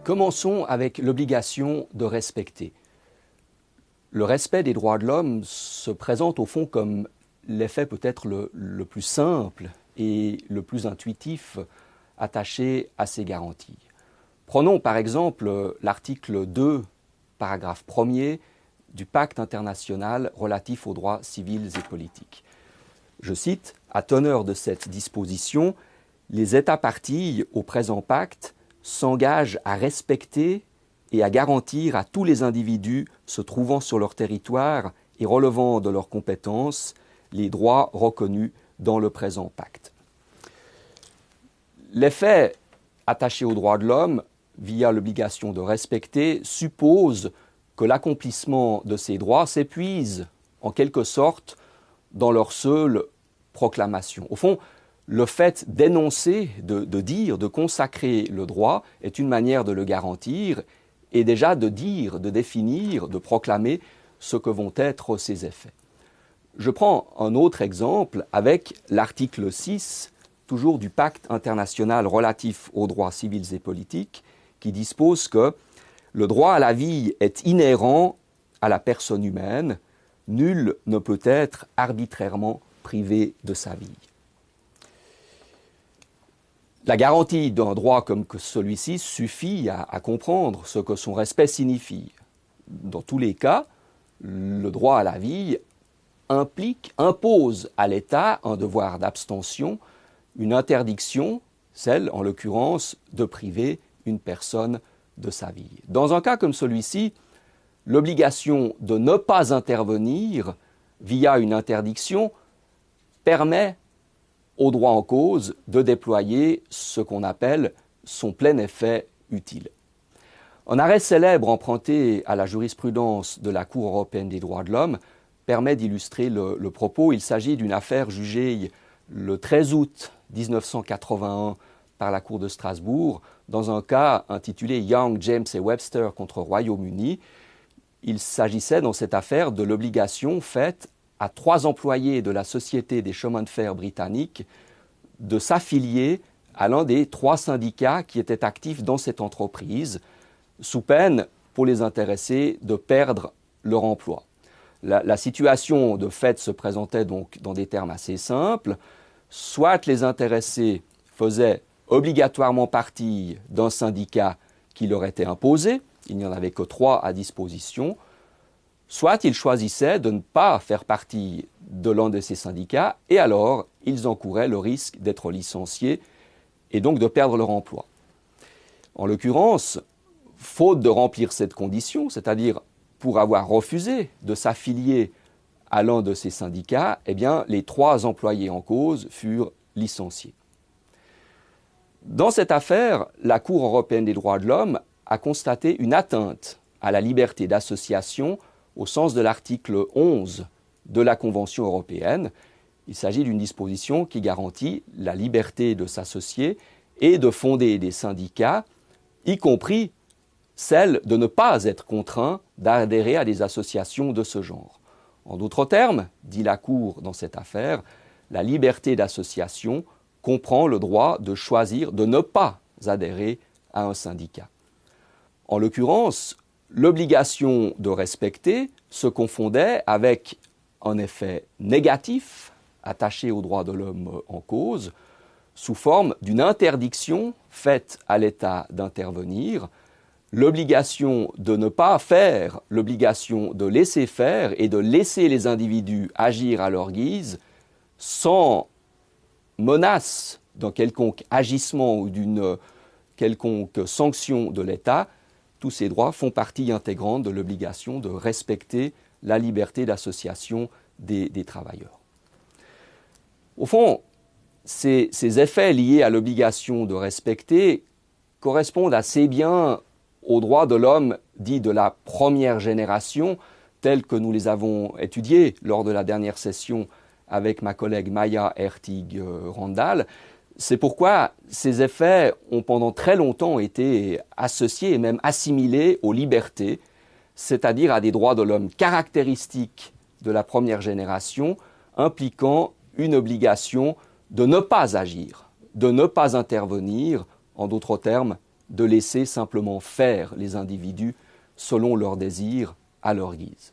Commençons avec l'obligation de respecter. Le respect des droits de l'homme se présente au fond comme l'effet peut-être le plus simple et le plus intuitif attaché à ces garanties. Prenons par exemple l'article 2, paragraphe 1er du Pacte international relatif aux droits civils et politiques. Je cite, « À teneur de cette disposition, les États parties au présent pacte s'engagent à respecter et à garantir à tous les individus se trouvant sur leur territoire et relevant de leurs compétences les droits reconnus dans le présent pacte. » L'effet attaché aux droits de l'homme, via l'obligation de respecter, suppose que l'accomplissement de ces droits s'épuise en quelque sorte dans leur seule proclamation. Au fond, le fait d'énoncer, de dire, de consacrer le droit est une manière de le garantir et déjà de dire, de définir, de proclamer ce que vont être ses effets. Je prends un autre exemple avec l'article 6, toujours du Pacte international relatif aux droits civils et politiques, qui dispose que le droit à la vie est inhérent à la personne humaine, nul ne peut être arbitrairement privé de sa vie. La garantie d'un droit comme celui-ci suffit à comprendre ce que son respect signifie. Dans tous les cas, le droit à la vie impose à l'État un devoir d'abstention, une interdiction, celle en l'occurrence de priver une personne de sa vie. Dans un cas comme celui-ci, l'obligation de ne pas intervenir via une interdiction permet au droit en cause de déployer ce qu'on appelle son plein effet utile. Un arrêt célèbre emprunté à la jurisprudence de la Cour européenne des droits de l'homme permet d'illustrer le propos. Il s'agit d'une affaire jugée le 13 août 1981 par la Cour de Strasbourg dans un cas intitulé Young, James et Webster contre Royaume-Uni. Il s'agissait dans cette affaire de l'obligation faite à 3 employés de la Société des chemins de fer britanniques de s'affilier à l'un des 3 syndicats qui étaient actifs dans cette entreprise, sous peine pour les intéressés de perdre leur emploi. La situation de fait se présentait donc dans des termes assez simples. Soit les intéressés faisaient obligatoirement partie d'un syndicat qui leur était imposé, il n'y en avait que 3 à disposition, soit ils choisissaient de ne pas faire partie de l'un de ces syndicats et alors ils encouraient le risque d'être licenciés et donc de perdre leur emploi. En l'occurrence, faute de remplir cette condition, c'est-à-dire pour avoir refusé de s'affilier à l'un de ces syndicats, eh bien, les 3 employés en cause furent licenciés. Dans cette affaire, la Cour européenne des droits de l'homme a constaté une atteinte à la liberté d'association au sens de l'article 11 de la Convention européenne. Il s'agit d'une disposition qui garantit la liberté de s'associer et de fonder des syndicats, y compris celle de ne pas être contraint d'adhérer à des associations de ce genre. En d'autres termes, dit la Cour dans cette affaire, la liberté d'association comprend le droit de choisir de ne pas adhérer à un syndicat. En l'occurrence, l'obligation de respecter se confondait avec un effet négatif attaché aux droits de l'homme en cause, sous forme d'une interdiction faite à l'État d'intervenir, l'obligation de ne pas faire, l'obligation de laisser faire et de laisser les individus agir à leur guise sans menace d'un quelconque agissement ou d'une quelconque sanction de l'État. Tous ces droits font partie intégrante de l'obligation de respecter la liberté d'association des travailleurs. Au fond, ces effets liés à l'obligation de respecter correspondent assez bien aux droits de l'homme dits de la première génération, tels que nous les avons étudiés lors de la dernière session avec ma collègue Maya Ertig-Randall. C'est pourquoi ces effets ont pendant très longtemps été associés et même assimilés aux libertés, c'est-à-dire à des droits de l'homme caractéristiques de la première génération, impliquant une obligation de ne pas agir, de ne pas intervenir, en d'autres termes, de laisser simplement faire les individus selon leurs désirs, à leur guise.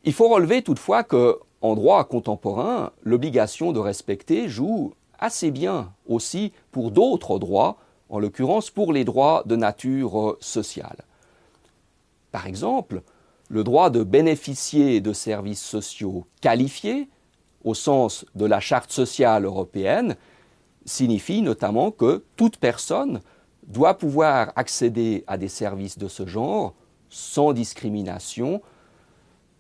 Il faut relever toutefois qu'en droit contemporain, l'obligation de respecter joue assez bien aussi pour d'autres droits, en l'occurrence pour les droits de nature sociale. Par exemple, le droit de bénéficier de services sociaux qualifiés, au sens de la Charte sociale européenne, signifie notamment que toute personne doit pouvoir accéder à des services de ce genre sans discrimination,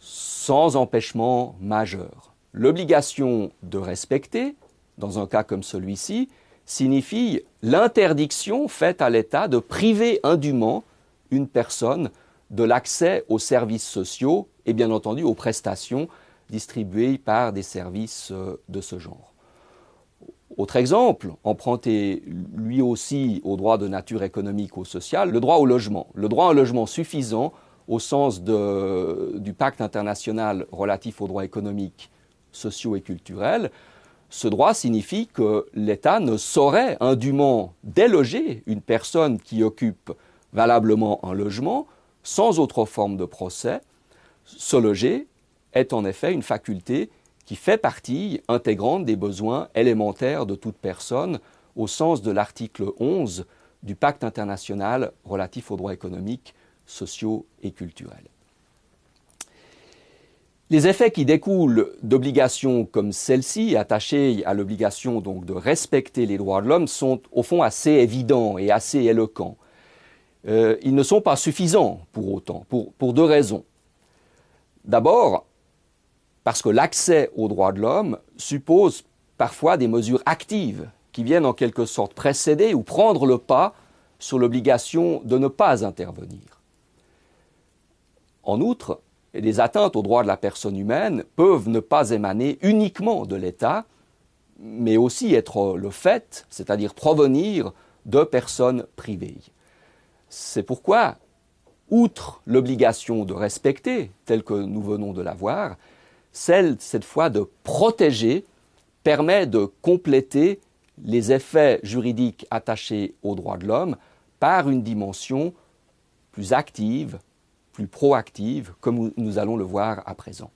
sans empêchement majeur. L'obligation de respecter, dans un cas comme celui-ci, signifie l'interdiction faite à l'État de priver indûment une personne de l'accès aux services sociaux et bien entendu aux prestations distribuées par des services de ce genre. Autre exemple, emprunté lui aussi au droit de nature économique ou sociale, le droit au logement. Le droit à un logement suffisant au sens du pacte international relatif aux droits économiques, sociaux et culturels. Ce droit signifie que l'État ne saurait indûment déloger une personne qui occupe valablement un logement sans autre forme de procès. Se loger est en effet une faculté qui fait partie intégrante des besoins élémentaires de toute personne au sens de l'article 11 du Pacte international relatif aux droits économiques, sociaux et culturels. Les effets qui découlent d'obligations comme celle-ci, attachées à l'obligation donc de respecter les droits de l'homme, sont au fond assez évidents et assez éloquents. Ils ne sont pas suffisants pour autant, pour deux raisons. D'abord, parce que l'accès aux droits de l'homme suppose parfois des mesures actives qui viennent en quelque sorte précéder ou prendre le pas sur l'obligation de ne pas intervenir. En outre, les atteintes aux droits de la personne humaine peuvent ne pas émaner uniquement de l'État, mais aussi être le fait, c'est-à-dire provenir de personnes privées. C'est pourquoi, outre l'obligation de respecter, telle que nous venons de la voir, celle, cette fois, de protéger permet de compléter les effets juridiques attachés aux droits de l'homme par une dimension plus active, plus proactive, comme nous allons le voir à présent.